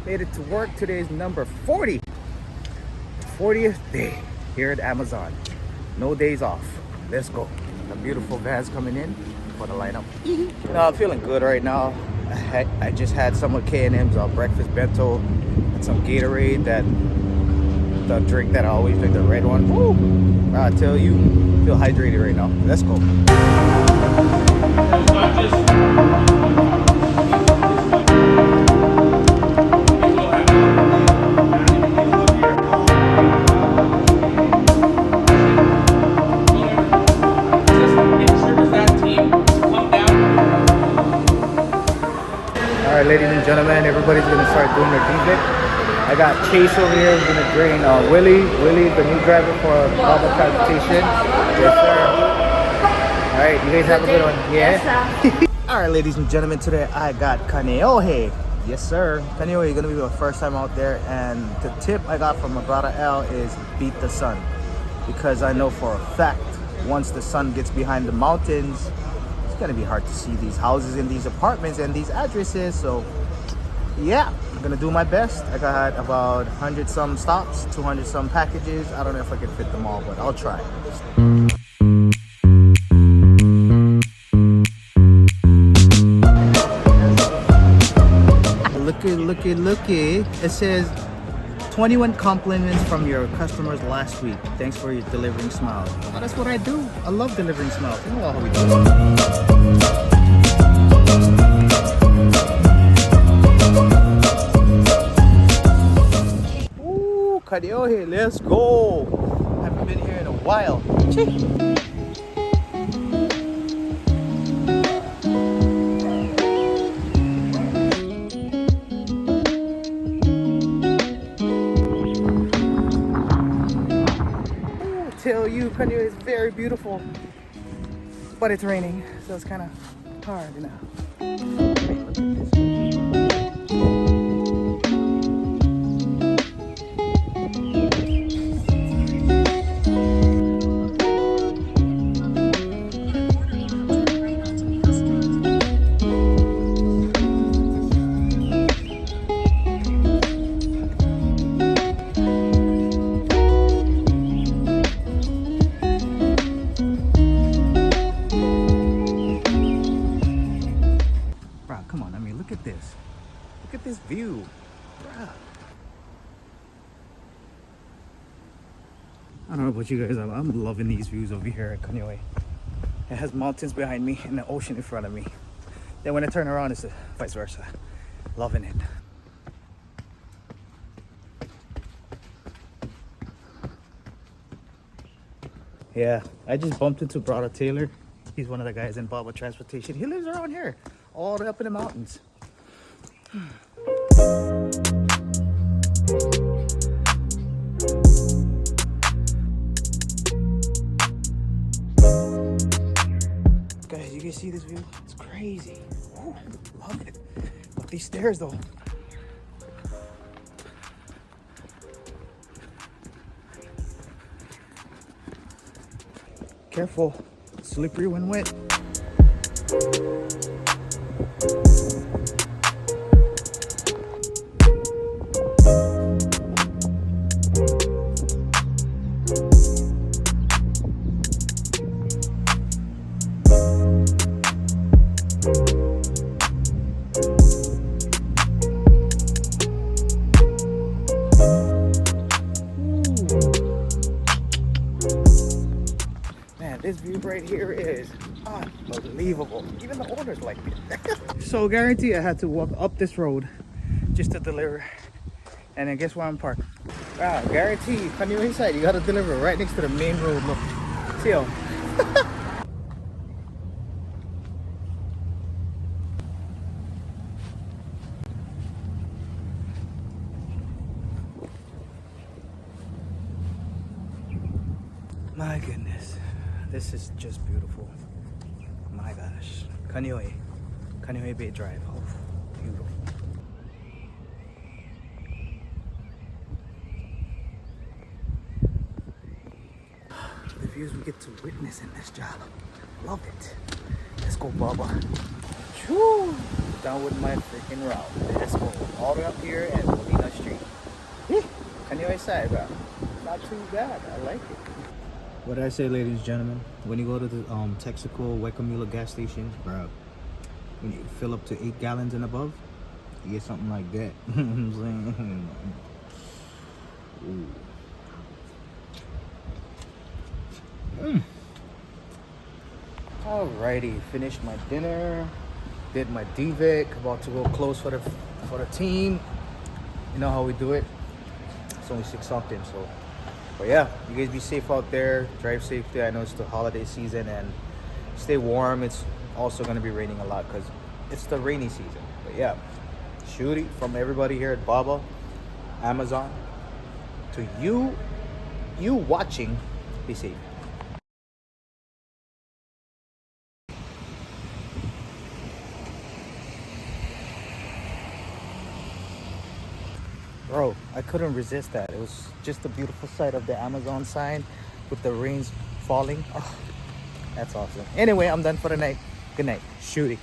Made it to work. Today is number 40. 40th day here at Amazon. No days off. Let's go. The beautiful van's coming in for the lineup. No, I'm feeling good right now. I just had some of K&M's breakfast bento and some Gatorade, that the drink that I always drink, the red one. Woo! I tell you, I feel hydrated right now. Let's go. Alright, ladies and gentlemen, everybody's gonna start doing their defect. I got Chase over here who's gonna train Willie. Willie's the new driver for Baba Transportation. Yes, sir. Alright, you guys have a good one. Yeah? Yes, alright, ladies and gentlemen, today I got Kaneohe. Yes, sir. Kaneohe is gonna be my first time out there, and the tip I got from my brother Al is beat the sun. Because I know for a fact, once the sun gets behind the mountains, it's gonna be hard to see these houses and these apartments and these addresses. So yeah, I'm gonna do my best. I got about 100 some stops, 200 some packages. I don't know if I can fit them all, but I'll try. Looky. It says 21 compliments from your customers last week. Thanks for your delivering smiles. Oh, that's what I do. I love delivering smiles. You know how we do. Ooh, Kaneohe, let's go. Haven't been here in a while. Chee. Tell you, Kaneohe is very beautiful, but it's raining, so it's kind of hard now. Come on, I mean, look at this. Look at this view. Bruh. I don't know about you guys, I'm loving these views over here at Kaneohe. It has mountains behind me and the ocean in front of me. Then when I turn around, it's vice versa. Loving it. Yeah, I just bumped into Brother Taylor. He's one of the guys in Baba Transportation. He lives around here, all the way up in the mountains. Guys, you can see this view? It's crazy. Ooh, love it. Up these stairs though. Careful, slippery when wet. This view right here is unbelievable. Even the owners like it. So guarantee I had to walk up this road just to deliver. And then guess where I'm parked? Wow, guarantee, Kaneohe side, you gotta deliver right next to the main road. Look, see how? My goodness. This is just beautiful. My gosh. Kaneohe Bay Drive. Oh, beautiful. The views we get to witness in this job. Love it. Let's go, Baba. Whew. down with my freaking route. Let's go all the way up here at Molina Street. Kaneohe side, bro. Not too bad. I like it. What did I say, ladies and gentlemen? When you go to the Texaco Wecamula gas station, bro, when you fill up to 8 gallons and above, you get something like that. You know what I'm saying? Ooh. Alrighty, finished my dinner, did my DVIC, about to go close for the team. You know how we do it. It's only 6 something, so. But yeah, you guys be safe out there. Drive safely. I know it's the holiday season, and stay warm. It's also gonna be raining a lot because it's the rainy season. But yeah, shooty from everybody here at Baba Amazon to you watching. Be safe. Bro, I couldn't resist that. It was just a beautiful sight of the Amazon sign with the rains falling. Oh, that's awesome. Anyway, I'm done for the night. Good night. Shooty.